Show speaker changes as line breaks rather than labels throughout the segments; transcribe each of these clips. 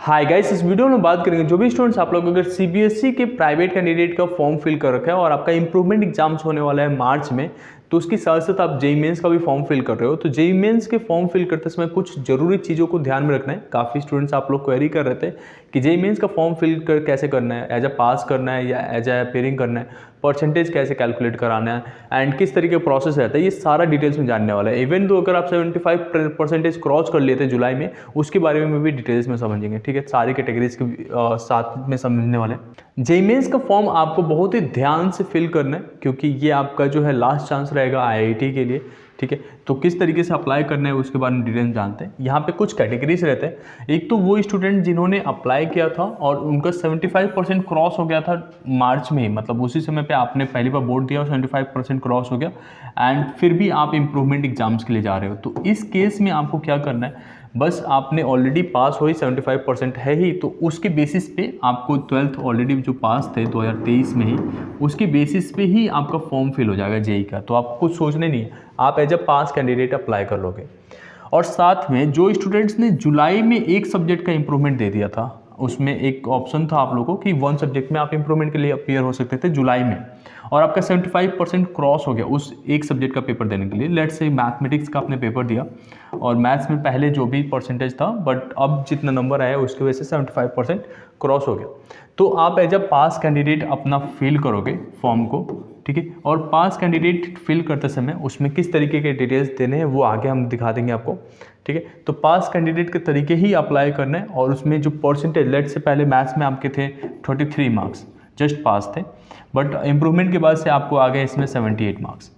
Hi guys, इस video में बात करेंगे जो भी स्टूडेंट्स आप लोग अगर सीबीएसई के प्राइवेट कैंडिडेट का फॉर्म फिल कर रखा है और आपका इंप्रूवमेंट एग्जाम्स होने वाला है मार्च में, तो उसके साथ साथ आप जेईई मेंस का भी फॉर्म फिल कर रहे हो। तो जेईई मेंस के फॉर्म फिल करते समय कुछ जरूरी चीज़ों को ध्यान में रखना है। काफ़ी स्टूडेंट्स आप लोग क्वेरी कर रहे थे कि जेईई मेंस का फॉर्म फिल कर कैसे करना है, एज अ पास करना है या एज अ अपेयरिंग करना है, परसेंटेज कैसे कैलकुलेट कराना है एंड किस तरीके का प्रोसेस रहता है, ये सारा डिटेल्स में जानने वाला है। इवन दो अगर आप 75% क्रॉस कर लिए थे जुलाई में, उसके बारे में भी डिटेल्स में समझेंगे। ठीक है, सारी कैटेगरीज के साथ में समझने वाले हैं। जेईई मेंस का फॉर्म आपको बहुत ही ध्यान से फिल करना है क्योंकि ये आपका जो है लास्ट चांस रहेगा आईआईटी के लिए। ठीक है, तो किस तरीके से अप्लाई करना है उसके बारे में डिटेल जानते हैं। यहाँ पे कुछ कैटेगरीज रहते हैं। एक तो वो स्टूडेंट जिन्होंने अप्लाई किया था और उनका 75% क्रॉस हो गया था मार्च में ही, मतलब उसी समय पे आपने पहली बार बोर्ड दिया और 75% क्रॉस हो गया एंड फिर भी आप इम्प्रूवमेंट एग्जाम्स के लिए जा रहे हो। तो इस केस में आपको क्या करना है, बस आपने ऑलरेडी पास हो ही 75% है ही, तो उसके बेसिस पे आपको 12th ऑलरेडी जो पास थे 2023 में ही, उसके बेसिस पे ही आपका फॉर्म फिल हो जाएगा जेईई का। तो आपको कुछ सोचने नहीं है, आप as a pass candidate apply कर लोगे। और साथ में जो स्टूडेंट्स ने जुलाई में एक सब्जेक्ट का इंप्रूवमेंट दे दिया था, उसमें एक ऑप्शन था आप लोगों को कि 1 सब्जेक्ट में आप इंप्रूवमेंट के लिए अपीयर हो सकते थे जुलाई में, और आपका 75% क्रॉस हो गया उस एक सब्जेक्ट का पेपर देने के लिए। लेट्स से मैथमेटिक्स का आपने पेपर दिया और मैथ्स में पहले जो भी परसेंटेज था, बट अब जितना नंबर आया उसकी वजह से 75% क्रॉस हो गया, तो आप एज अ पास कैंडिडेट अपना फिल करोगे फॉर्म को। ठीक है, और पास कैंडिडेट फिल करते समय उसमें किस तरीके के डिटेल्स देने हैं वो आगे हम दिखा देंगे आपको। ठीक है, तो पास कैंडिडेट के तरीके ही अप्लाई करना है और उसमें जो परसेंटेज, लेट से पहले मैथ्स में आपके थे 33 मार्क्स, जस्ट पास थे, बट इम्प्रूवमेंट के बाद से आपको आ गए इसमें 78 मार्क्स।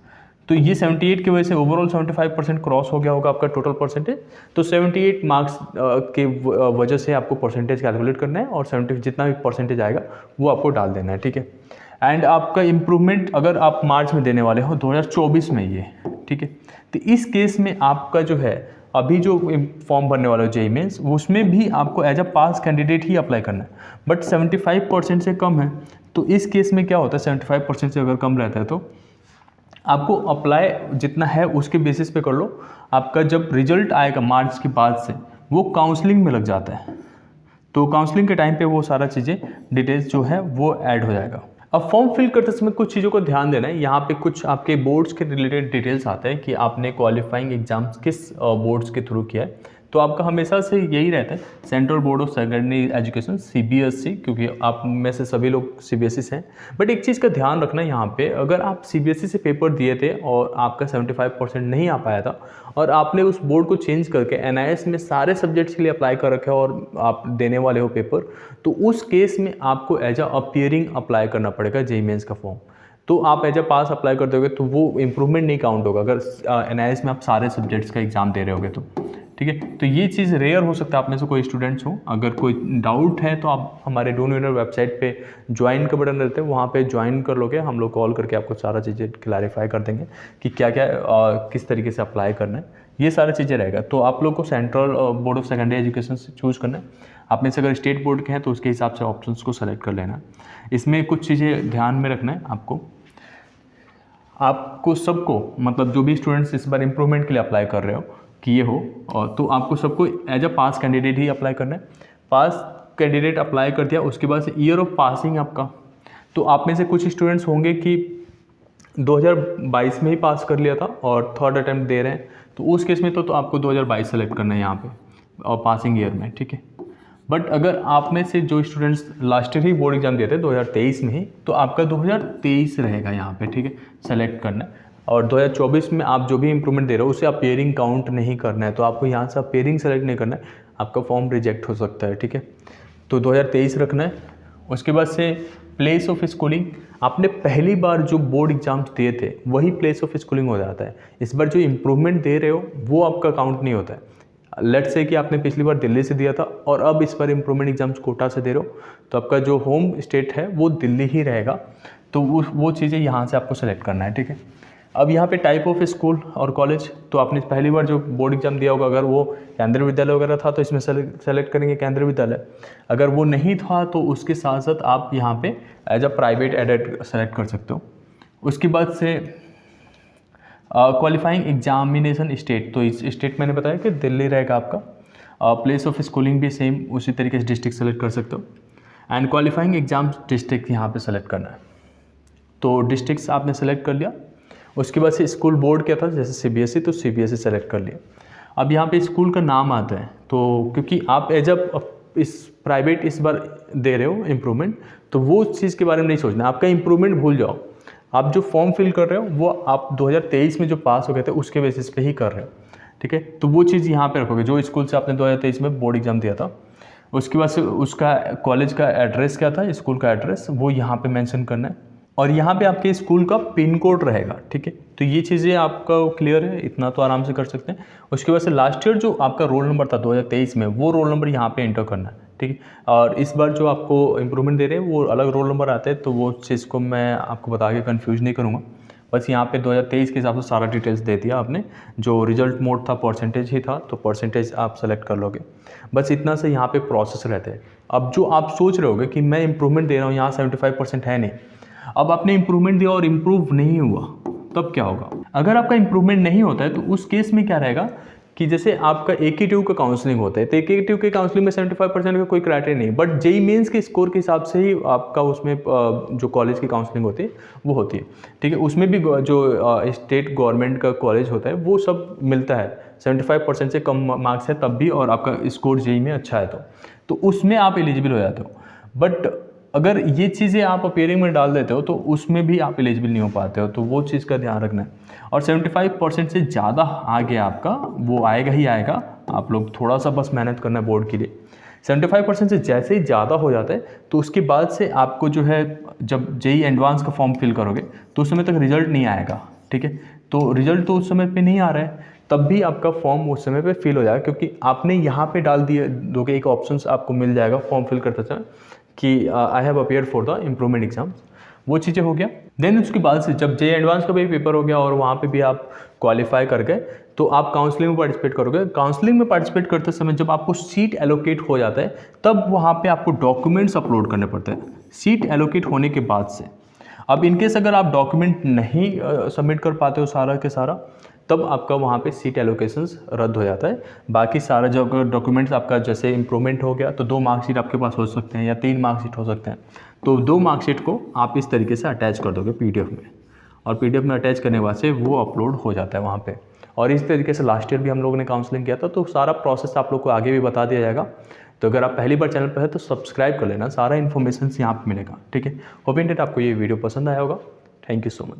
तो ये 78 की वजह से ओवरऑल 75% क्रॉस हो गया होगा आपका टोटल परसेंटेज। तो 78 मार्क्स के वजह से आपको परसेंटेज कैलकुलेट करना है और 70 जितना भी परसेंटेज आएगा वो आपको डाल देना है। ठीक है, एंड आपका इम्प्रूवमेंट अगर आप मार्च में देने वाले हो 2024 में ये, ठीक है, तो इस केस में आपका जो है अभी जो फॉर्म भरने वाला है जेईई मेंस, उसमें भी आपको एज अ पास कैंडिडेट ही अप्लाई करना है, बट 75% से कम है। तो इस केस में क्या होता है, 75% से अगर कम रहता है तो आपको अप्लाई जितना है उसके बेसिस पे कर लो। आपका जब रिजल्ट आएगा मार्च के बाद से वो काउंसलिंग में लग जाता है, तो काउंसलिंग के टाइम पे वो सारा चीज़ें डिटेल्स जो है वो ऐड हो जाएगा। अब फॉर्म फिल करते समय कुछ चीज़ों को ध्यान देना है। यहाँ पे कुछ आपके बोर्ड्स के रिलेटेड डिटेल्स आते हैं कि आपने क्वालिफाइंग एग्जाम्स किस बोर्ड्स के थ्रू किया है। तो आपका हमेशा से यही रहता है central board of secondary education CBSE, क्योंकि आप में से सभी लोग सीबीएसई से हैं। बट एक चीज़ का ध्यान रखना यहाँ पे, अगर आप सीबीएसई से पेपर दिए थे और आपका 75% नहीं आ पाया था और आपने उस बोर्ड को चेंज करके एनआईएस में सारे सब्जेक्ट्स के लिए अप्लाई कर रखे हो और आप देने वाले हो पेपर, तो उस केस में आपको एज अ अपीयरिंग अप्लाई करना पड़ेगा जेईई मेंस का फॉर्म। तो आप एज अ पास अप्लाई कर दोगे तो वो इम्प्रूवमेंट नहीं काउंट होगा अगर एनआईएस में आप सारे सब्जेक्ट्स का एग्जाम दे रहे होगे तो। ठीक है, तो ये चीज़ रेयर हो सकता है आप में से कोई स्टूडेंट्स हो। अगर कोई डाउट है तो आप हमारे डोनविनर वेबसाइट पे ज्वाइन का बटन रहता है, वहाँ पे ज्वाइन कर लोगे, हम लोग कॉल करके आपको सारा चीज़ें क्लैरिफाई कर देंगे कि क्या क्या किस तरीके से अप्लाई करना है, ये सारी चीज़ें रहेगा। तो आप लोग को central board of secondary education से चूज़ करना है। आप में से अगर स्टेट बोर्ड के हैं तो उसके हिसाब से ऑप्शंस को सेलेक्ट कर लेना। इसमें कुछ चीज़ें ध्यान में रखना है आपको सबको, मतलब जो भी स्टूडेंट्स इस बार इम्प्रूवमेंट के लिए अप्लाई कर रहे हो किए हो, और तो आपको सबको एज अ पास कैंडिडेट ही अप्लाई करना है। पास कैंडिडेट अप्लाई कर दिया, उसके बाद से ईयर ऑफ पासिंग आपका, तो आप में से कुछ स्टूडेंट्स होंगे कि 2022 में ही पास कर लिया था और थर्ड अटैम्प्ट दे रहे हैं, तो उस केस में तो आपको 2022 सेलेक्ट करना है यहाँ पे और पासिंग ईयर में। ठीक है, बट अगर आप में से जो स्टूडेंट्स लास्ट ईयर ही बोर्ड एग्जाम दिए थे 2023 में ही, तो आपका 2023 रहेगा यहाँ पे। ठीक है, सेलेक्ट करना है। और 2024 में आप जो भी इंप्रूवमेंट दे रहे हो उसे अपीयरिंग काउंट नहीं करना है, तो आपको यहाँ से अपीयरिंग सेलेक्ट नहीं करना है, आपका फॉर्म रिजेक्ट हो सकता है। ठीक है, तो 2023 रखना है। उसके बाद से प्लेस ऑफ स्कूलिंग, आपने पहली बार जो बोर्ड एग्जाम्स दिए थे वही प्लेस ऑफ स्कूलिंग हो जाता है। इस बार जो इम्प्रूवमेंट दे रहे हो वो आपका काउंट नहीं होता है। लेट्स से कि आपने पिछली बार दिल्ली से दिया था और अब इस बार इम्प्रूवमेंट एग्जाम्स कोटा से दे रहे हो, तो आपका जो होम स्टेट है वो दिल्ली ही रहेगा, तो वो चीज़ें यहाँ से आपको सेलेक्ट करना है। ठीक है, अब यहाँ पे टाइप ऑफ स्कूल और कॉलेज, तो आपने पहली बार जो बोर्ड एग्जाम दिया होगा अगर वो केंद्रीय विद्यालय वगैरह था तो इसमें सेलेक्ट करेंगे केंद्रीय विद्यालय। अगर वो नहीं था तो उसके साथ साथ आप यहाँ पे as a private aided select कर सकते हो। उसके बाद से क्वालिफाइंग एग्जामिनेशन स्टेट, तो इस स्टेट मैंने बताया कि दिल्ली रहेगा आपका। प्लेस ऑफ स्कूलिंग भी सेम उसी तरीके से डिस्ट्रिक्ट सेलेक्ट कर सकते हो। एंड क्वालिफाइंग एग्जाम डिस्ट्रिक्ट यहाँ पे सेलेक्ट करना है। तो डिस्ट्रिक्ट्स आपने सेलेक्ट कर लिया। उसके बाद से स्कूल बोर्ड क्या था, जैसे CBSE, तो CBSE सेलेक्ट कर लिया। अब यहाँ पे स्कूल का नाम आता है, तो क्योंकि आप एज इस प्राइवेट इस बार दे रहे हो इम्प्रूवमेंट, तो वो चीज़ के बारे में नहीं सोचना, आपका इम्प्रूवमेंट भूल जाओ। आप जो फॉर्म फिल कर रहे हो वो आप 2023 में जो पास हो गए थे उसके बेसिस पे ही कर रहे हो, ठीक है। तो वो चीज़ यहाँ पे रखोगे, जो स्कूल से आपने 2023 में बोर्ड एग्जाम दिया था। उसके बाद से उसका कॉलेज का एड्रेस क्या था, स्कूल का एड्रेस, वो यहाँ पे मेंशन करना है। और यहाँ पे आपके स्कूल का पिन कोड रहेगा, ठीक है। तो ये चीज़ें आपका क्लियर है, इतना तो आराम से कर सकते हैं। उसके बाद से लास्ट ईयर जो आपका रोल नंबर था 2023 में, वो रोल नंबर यहाँ पे एंटर करना है, ठीक है। और इस बार जो आपको इम्प्रूवमेंट दे रहे हैं वो अलग रोल नंबर आते हैं, तो वो चीज़ को मैं आपको बता के कन्फ्यूज नहीं करूँगा। बस यहाँ पे 2023 के हिसाब से सारा डिटेल्स दे दिया आपने। जो रिजल्ट मोड था परसेंटेज ही था, तो परसेंटेज आप सेलेक्ट कर लोगे। बस इतना से यहाँ पे प्रोसेस रहते हैं। अब जो आप सोच रहे होगे कि मैं इम्प्रूवमेंट दे रहा हूँ, यहाँ 75% है नहीं, अब आपने इम्प्रूवमेंट दिया और इम्प्रूव नहीं हुआ, तब क्या होगा? अगर आपका इम्प्रूवमेंट नहीं होता है तो उस केस में क्या रहेगा कि जैसे आपका AQ का काउंसलिंग होता है, तो AQ के काउंसलिंग में 75% का कोई क्राइटेरिया नहीं, बट JEE मेंस के स्कोर के हिसाब से ही आपका उसमें जो कॉलेज की काउंसलिंग होती है वो होती है, ठीक है। उसमें भी जो स्टेट गवर्नमेंट का कॉलेज होता है वो सब मिलता है, 75% से कम मार्क्स है तब भी, और आपका स्कोर JEE में अच्छा है तो उसमें आप एलिजिबल हो जाते हो। बट अगर ये चीज़ें आप अपेयरिंग में डाल देते हो तो उसमें भी आप एलिजिबल नहीं हो पाते हो, तो वो चीज़ का ध्यान रखना है। और 75% से ज़्यादा आ गया आपका, वो आएगा ही आएगा, आप लोग थोड़ा सा बस मेहनत करना है बोर्ड के लिए। 75% से जैसे ही ज़्यादा हो जाता है तो उसके बाद से आपको जो है, जब JEE एडवांस का फॉर्म फिल करोगे तो उस समय तक रिजल्ट नहीं आएगा, ठीक है। तो रिजल्ट तो उस समय पे नहीं आ रहा है, तब भी आपका फॉर्म उस समय पे फिल हो जाएगा, क्योंकि आपने यहाँ पे डाल दिए दोगे, एक ऑप्शन आपको मिल जाएगा फॉर्म फिल करते समय कि I have appeared for the improvement exam, वो चीज़ें हो गया। देन उसके बाद से जब JEE एडवांस का भी पेपर हो गया और वहाँ पे भी आप क्वालिफाई कर गए, तो आप काउंसलिंग में पार्टिसिपेट करोगे। काउंसलिंग में पार्टिसिपेट करते समय जब आपको सीट एलोकेट हो जाता है, तब वहाँ पे आपको डॉक्यूमेंट्स अपलोड करने पड़ते हैं सीट एलोकेट होने के बाद से। अब इनकेस अगर आप डॉक्यूमेंट नहीं सबमिट कर पाते हो सारा के सारा, तब आपका वहाँ पे सीट एलोकेशंस रद्द हो जाता है। बाकी सारा जो डॉक्यूमेंट्स आपका, जैसे इम्प्रूवमेंट हो गया तो 2 मार्कशीट आपके पास हो सकते हैं या 3 मार्कशीट हो सकते हैं, तो 2 मार्कशीट को आप इस तरीके से अटैच कर दोगे PDF में, और PDF में अटैच करने के बाद से वो अपलोड हो जाता है वहाँ पे। और इस तरीके से लास्ट ईयर भी हम लोगों ने काउंसलिंग किया था, तो सारा प्रोसेस आप लोग को आगे भी बता दिया जाएगा। तो अगर आप पहली बार चैनल पर है तो सब्सक्राइब कर लेना, सारा इन्फॉर्मेशन यहाँ पर मिलेगा, ठीक है। होप दैट आपको ये वीडियो पसंद आया होगा। Thank you so much.